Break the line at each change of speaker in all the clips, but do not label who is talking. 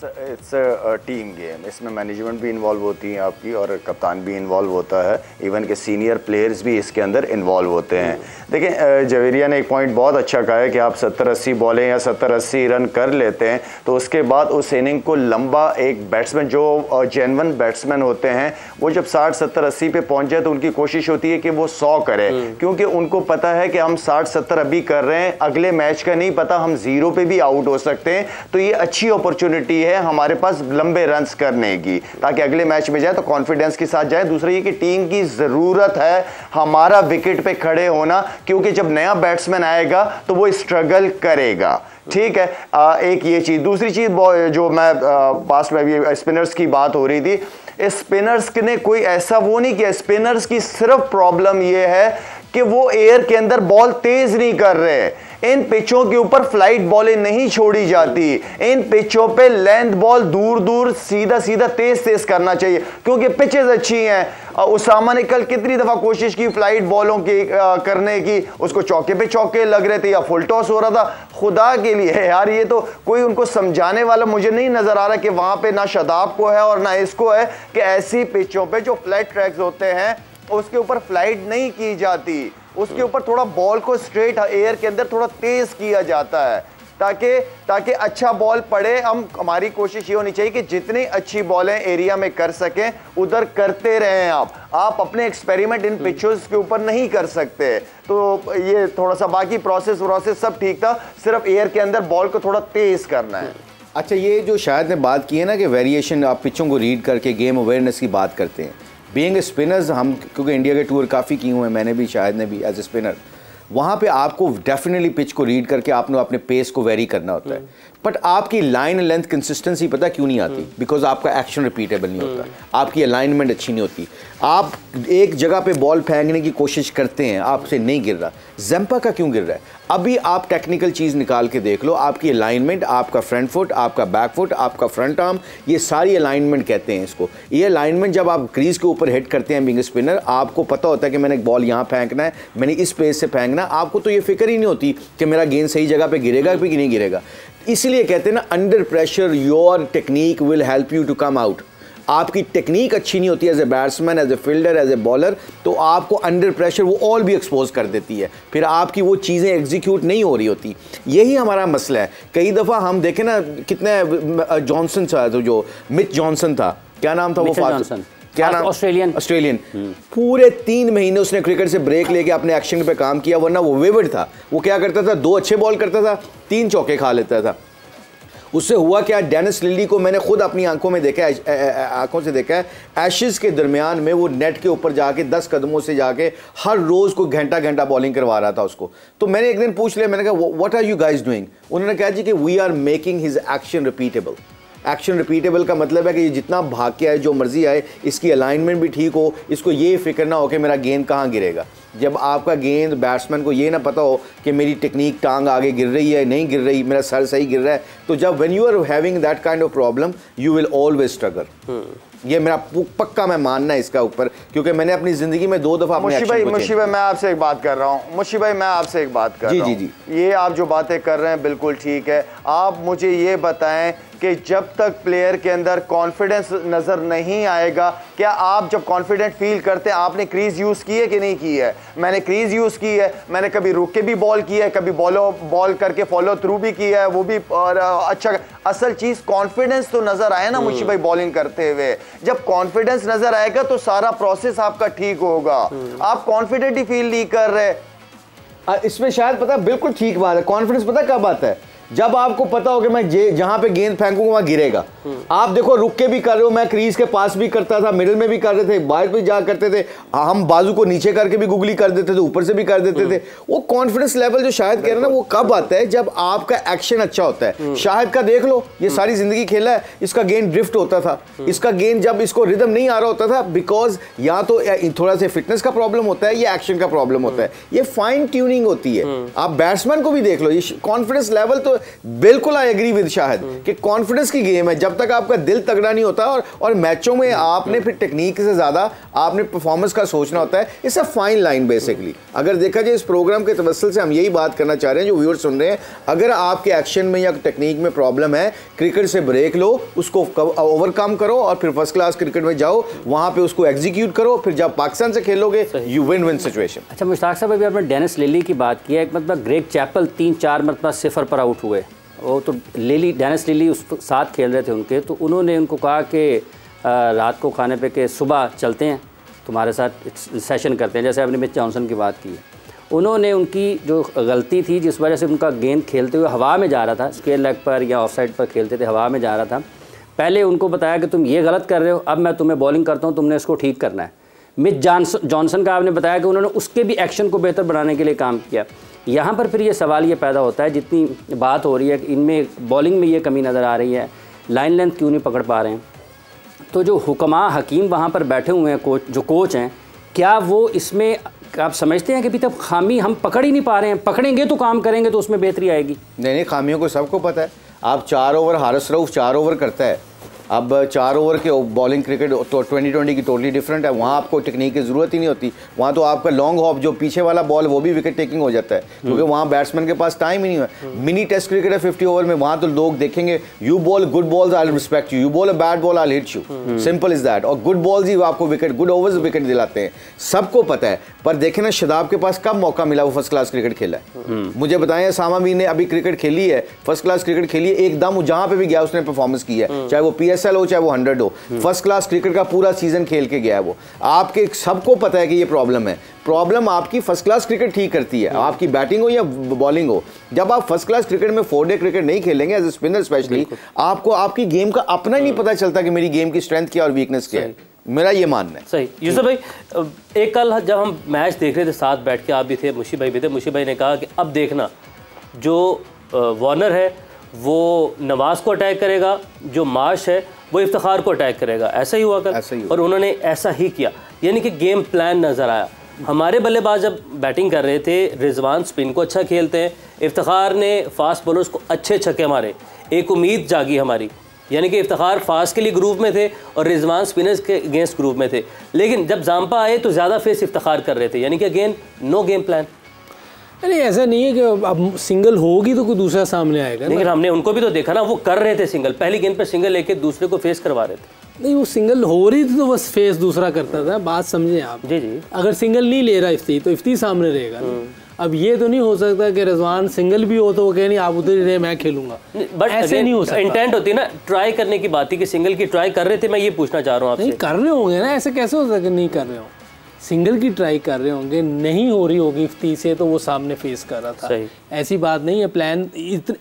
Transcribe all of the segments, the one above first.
Its team game. इसमें management भी involve होती है आपकी और कप्तान भी इन्वॉल्व होता है, इवन के सीनियर प्लेयर्स भी इसके अंदर इन्वॉल्व होते हैं। देखें, जवेरिया ने एक पॉइंट बहुत अच्छा कहा है कि आप 70-80 बॉलें या 70-80 रन कर लेते हैं तो उसके बाद उस इनिंग को लंबा एक बैट्समैन जो जेन्युइन बैट्समैन होते हैं वो जब 60-70-80 पे पहुंच जाए तो उनकी कोशिश होती है कि वो 100 करें, क्योंकि उनको पता है कि हम 60-70 अभी कर रहे हैं, अगले मैच का नहीं पता, हम 0 पे भी आउट हो सकते हैं। तो ये अच्छी अपॉर्चुनिटी है हमारे पास लंबे रन्स करने की, ताकि अगले मैच में जाए तो कॉन्फिडेंस के साथ जाए। दूसरा ये कि टीम की जरूरत है हमारा विकेट पे खड़े होना, क्योंकि जब नया बैट्समैन आएगा तो वो स्ट्रगल करेगा। ठीक है, एक ये चीज। दूसरी चीज जो मैं पास में भी स्पिनर्स की बात हो रही थी, स्पिनर्स ने कोई ऐसा वो नहीं किया। स्पिनर्स की सिर्फ प्रॉब्लम ये है कि वो एयर के अंदर बॉल तेज नहीं कर रहे। इन पिचों के ऊपर फ्लाइट बॉलें नहीं छोड़ी जाती, इन पिचों पे लेंथ बॉल दूर दूर सीधा सीधा तेज तेज करना चाहिए, क्योंकि पिचेस अच्छी हैं। उसामा ने कल कितनी दफा कोशिश की फ्लाइट बॉलों की करने की, उसको चौके पे चौके लग रहे थे या फुल टॉस हो रहा था। खुदा के लिए यार, ये तो कोई उनको समझाने वाला मुझे नहीं नजर आ रहा कि वहां पे ना शदाब को है और ना इसको है कि ऐसी पिचों पे जो फ्लैट ट्रैक्स होते हैं उसके ऊपर फ्लाइट नहीं की जाती, उसके ऊपर थोड़ा बॉल को स्ट्रेट एयर के अंदर थोड़ा तेज किया जाता है ताकि अच्छा बॉल पड़े। हमारी कोशिश ये होनी चाहिए कि जितनी अच्छी बॉलें एरिया में कर सकें उधर करते रहें। आप अपने एक्सपेरिमेंट इन पिचेस के ऊपर नहीं कर सकते। तो ये थोड़ा सा बाकी प्रोसेस सब ठीक था, सिर्फ एयर के अंदर बॉल को थोड़ा तेज करना है।
अच्छा, ये जो शायद ने बात की है ना कि वेरिएशन, आप पिचों को रीड करके गेम अवेयरनेस की बात करते हैं। बीइंग स्पिनर्स, हम क्योंकि इंडिया के टूर काफ़ी की हुए हैं, मैंने भी, शायद ने भी एज ए स्पिनर, वहाँ पे आपको डेफिनेटली पिच को रीड करके आपने अपने पेस को वेरी करना होता है। बट आपकी लाइन लेंथ कंसिस्टेंसी पता क्यों नहीं आती? बिकॉज आपका एक्शन रिपीटेबल नहीं होता, आपकी अलाइनमेंट अच्छी नहीं होती। आप एक जगह पे बॉल फेंकने की कोशिश करते हैं, आपसे नहीं गिर रहा। ज़ेम्पा का क्यों गिर रहा है? अभी आप टेक्निकल चीज़ निकाल के देख लो, आपकी अलाइनमेंट, आपका फ्रंट फुट, आपका बैक फुट, आपका फ्रंट आर्म, ये सारी अलाइनमेंट कहते हैं इसको। ये अलाइनमेंट जब आप क्रीज के ऊपर हिट करते हैं बीइंग स्पिनर, आपको पता होता है कि मैंने बॉल यहाँ फेंकना है, मैंने इस पेस से फेंकना है। आपको तो ये फिक्र ही नहीं होती कि मेरा गेंद सही जगह पे गिरेगा कि नहीं गिरेगा। इसलिए कहते हैं ना, under pressure your technique will help you to come out. आपकी टेक्निक अच्छी नहीं होती as a batsman, as a fielder, as a bowler, तो आपको अंडर प्रेशर वो ऑल भी एक्सपोज कर देती है, फिर आपकी वो चीज़ें एग्जीक्यूट नहीं हो रही होती। यही हमारा मसला है। कई दफ़ा हम देखें ना, कितने जॉनसन था, तो जो मिच जॉनसन था, क्या नाम था वो, क्या नाम, ऑस्ट्रेलियन पूरे 3 महीने उसने क्रिकेट से ब्रेक लेके अपने एक्शन पे काम किया, वरना वो वेवर्ड था। वो क्या करता था, 2 अच्छे बॉल करता था, 3 चौके खा लेता था। उससे हुआ क्या, डेनिस लिली को मैंने खुद अपनी आंखों से देखा है, एशेज़ के दरमियान में वो नेट के ऊपर जाके 10 कदमों से जाके हर रोज़ को घंटा बॉलिंग करवा रहा था उसको। तो मैंने एक दिन पूछ लिया, मैंने कहा what are you guys doing? उन्होंने कहा जी कि we are making his action repeatable. Action repeatable का मतलब है कि ये जितना भाग के आए, जो मर्जी आए, इसकी अलाइनमेंट भी ठीक हो, इसको ये फिक्र ना हो कि मेरा गेंद कहाँ गिरेगा। जब आपका गेंद, बैट्समैन को ये ना पता हो कि मेरी टेक्निक टांग आगे गिर रही है, नहीं गिर रही, मेरा सर सही गिर रहा है, तो जब when you are having that kind of problem you will always struggle. ये मेरा पक्का मैं मानना है इसका ऊपर, क्योंकि मैंने अपनी जिंदगी में 2 दफा
मुशी भाई मैं आपसे एक बात कर रहा हूँ। मुशी भाई मैं आपसे एक बात कर रहा हूँ। जी, ये आप जो बातें कर रहे हैं बिल्कुल ठीक है। आप मुझे ये बताएं कि जब तक प्लेयर के अंदर कॉन्फिडेंस नजर नहीं आएगा, क्या आप जब कॉन्फिडेंट फील करते हैं, आपने क्रीज यूज की है कि नहीं की है? मैंने क्रीज यूज की है, मैंने कभी रुक के भी बॉल की है, कभी बॉल करके फॉलो थ्रू भी किया है, वो भी और अच्छा। असल चीज कॉन्फिडेंस तो नजर आए ना मुशी भाई बॉलिंग करते हुए। जब कॉन्फिडेंस नजर आएगा तो सारा प्रोसेस आपका ठीक होगा। आप कॉन्फिडेंट ही फील नहीं कर रहे।
इसमें शायद पता, बिल्कुल ठीक बात है। कॉन्फिडेंस पता कब आता है? जब आपको पता हो कि मैं जहां पे गेंद फेंकूंगा वहां गिरेगा। आप देखो, रुक के भी कर रहे हो, मैं क्रीज के पास भी करता था, मिडिल में भी कर रहे थे, बाहर भी जा करते थे, हम बाजू को नीचे करके भी गुगली कर देते थे, ऊपर से भी कर देते थे। वो कॉन्फिडेंस लेवल जो शायद कह रहे हैं ना, वो कब आता है? जब आपका एक्शन अच्छा होता है। शाहिद का देख लो, ये सारी जिंदगी खेला है, इसका गेंद ड्रिफ्ट होता था, इसका गेंद जब इसको रिदम नहीं आ रहा होता था, बिकॉज या तो थोड़ा सा फिटनेस का प्रॉब्लम होता है या एक्शन का प्रॉब्लम होता है। ये फाइन ट्यूनिंग होती है। आप बैट्समैन को भी देख लो, ये कॉन्फिडेंस लेवल तो तो बिल्कुल आई एग्री विद शाहिद कि कॉन्फिडेंस की गेम है, जब तक आपका दिल तगड़ा नहीं होता। और मैचों में आपने फिर टेक्निक से ज़्यादा आपने परफॉर्मेंस का सोचना होता है। It's a fine line basically. अगर देखा जाए इस प्रोग्राम के तवस्सुल से हम यही बात करना चाह रहे हैं, जो व्यूअर्स सुन रहे हैं, अगर आपके एक्शन में या टेक्निक में प्रॉब्लम है, क्रिकेट से ब्रेक लो, उसको ओवरकम करो और फिर फर्स्ट क्लास क्रिकेट में जाओ, वहाँ पे उसको एग्जीक्यूट करो, फिर जब पाकिस्तान से खेलोगे यू विन विन सिचुएशन।
अच्छा मुश्ताक साहब, अभी आपने डेनिस लिली की बात की है। एक मतलब ग्रेग चैपल 3-4 मतलब 0 पर आउट हुए। वो तो डेनिस लिली उस साथ खेल रहे थे उनके, तो उन्होंने उनको कहा कि रात को खाने पे कि सुबह चलते हैं तुम्हारे साथ सेशन करते हैं, जैसे आपने मिच जॉनसन की बात की है। उन्होंने उनकी जो गलती थी जिस वजह से उनका गेंद खेलते हुए हवा में जा रहा था, स्क्वायर लेग पर या ऑफ साइड पर खेलते थे, हवा में जा रहा था, पहले उनको बताया कि तुम ये गलत कर रहे हो, अब मैं तुम्हें बॉलिंग करता हूँ, तुमने इसको ठीक करना है। मिच जॉनसन का आपने बताया कि उन्होंने उसके भी एक्शन को बेहतर बनाने के लिए काम किया। यहाँ पर फिर ये सवाल ये पैदा होता है, जितनी बात हो रही है कि इनमें बॉलिंग में ये कमी नज़र आ रही है, लाइन लेंथ क्यों नहीं पकड़ पा रहे हैं, तो जो हुक्मा हकीम वहाँ पर बैठे हुए हैं, कोच हैं, क्या वो इसमें आप समझते हैं कि अभी तक खामी हम पकड़ ही नहीं पा रहे हैं? पकड़ेंगे तो काम करेंगे तो उसमें बेहतरी आएगी।
नहीं, खामियों को सबको पता है। आप 4 ओवर, हारिस रऊफ 4 ओवर करता है। अब 4 ओवर के बॉलिंग क्रिकेट तो 2020 की टोटली डिफरेंट है। वहाँ आपको टेक्निक की ज़रूरत ही नहीं होती। वहाँ तो आपका लॉन्ग हॉप जो पीछे वाला बॉल वो भी विकेट टेकिंग हो जाता है, क्योंकि वहाँ बैट्समैन के पास टाइम ही नहीं है। मिनी टेस्ट क्रिकेट है 50 ओवर में, वहाँ तो लोग देखेंगे you ball good balls I respect you, you ball a bad ball I hit you, simple is that. और गुड बॉल्स ही आपको विकेट, गुड ओवर्स विकेट दिलाते हैं, सबको पता है। पर देखें ना, शादाब के पास कब मौका मिला वो फर्स्ट क्लास क्रिकेट खेला है? मुझे बताएं, सामा मीर ने अभी क्रिकेट खेली है, फर्स्ट क्लास क्रिकेट खेली है, एकदम जहाँ पे भी गया उसने परफॉर्मेंस की है, चाहे वो PSL हो चाहे वो 100 हो, फर्स्ट क्लास क्रिकेट का पूरा सीजन खेल के गया है वो। आपके सबको पता है कि ये प्रॉब्लम है। प्रॉब्लम आपकी फर्स्ट क्लास क्रिकेट ठीक करती है, आपकी बैटिंग हो या बॉलिंग हो। जब आप फर्स्ट क्लास क्रिकेट में 4 डे क्रिकेट नहीं खेलेंगे एज ए स्पिनर स्पेशली, आपको आपकी गेम का अपना ही नहीं पता चलता कि मेरी गेम की स्ट्रेंथ क्या और वीकनेस क्या है। मेरा ये मानना है।
सही। यूसुफ भाई, एक कल जब हम मैच देख रहे थे साथ बैठ के, आप भी थे, मुशी भाई भी थे, मुशी भाई ने कहा कि अब देखना जो वार्नर है वो नवाज को अटैक करेगा, जो माश है वो इफ्तिखार को अटैक करेगा। ऐसा ही हुआ कल, और उन्होंने ऐसा ही किया, यानी कि गेम प्लान नज़र आया। हमारे बल्लेबाज जब बैटिंग कर रहे थे, रिजवान स्पिन को अच्छा खेलते हैं, इफ्तिखार ने फास्ट बॉलर्स को अच्छे छक्के मारे, एक उम्मीद जागी हमारी, यानी कि इफ्तिखार फास्ट के लिए ग्रुप में थे और रिजवान स्पिनर्स के अगेंस्ट ग्रुप में थे। लेकिन जब जाम्पा आए तो ज़्यादा फेस इफ्तिखार कर रहे थे, यानी कि अगेन नो गेम प्लान।
अरे ऐसा नहीं है कि अब सिंगल होगी तो कोई दूसरा सामने आएगा।
लेकिन हमने उनको भी तो देखा ना, वो कर रहे थे सिंगल, पहली गेंद पर सिंगल लेके दूसरे को फेस करवा रहे थे।
नहीं, वो सिंगल हो रही थी तो बस फेस दूसरा करता था। बात समझें आप।
जी जी।
अगर सिंगल नहीं ले रहा इफ्ती तो इफ्ती सामने रहेगा। अब ये तो नहीं हो सकता कि रिजवान सिंगल भी हो तो वो कहे नहीं आप उधर ही रहे, मैं खेलूंगा,
बट
ऐसे नहीं हो सकता।
इंटेंट होती है ना, ट्राई करने की बात थी कि सिंगल की ट्राई कर रहे थे। मैं ये पूछना चाह रहा हूँ आपसे।
नहीं कर रहे होंगे ना, ऐसे कैसे हो सकता नहीं कर रहे हो? सिंगल की ट्राई कर रहे होंगे, नहीं हो रही होगी इफ्ती से तो वो सामने फेस कर रहा था। ऐसी बात नहीं है। प्लान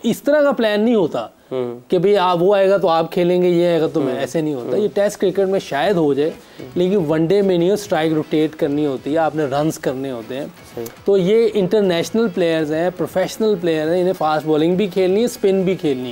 इस तरह का प्लान नहीं होता कि भाई आप वो आएगा तो आप खेलेंगे, ये आएगा तो मैं, ऐसे नहीं होता। ये टेस्ट क्रिकेट में शायद हो जाए, लेकिन वनडे में नहीं हो। स्ट्राइक रोटेट करनी होती है, आपने रन्स करने होते हैं। तो ये इंटरनेशनल प्लेयर्स हैं, प्रोफेशनल प्लेयर हैं, इन्हें फास्ट बॉलिंग भी खेलनी है, स्पिन भी खेलनी है।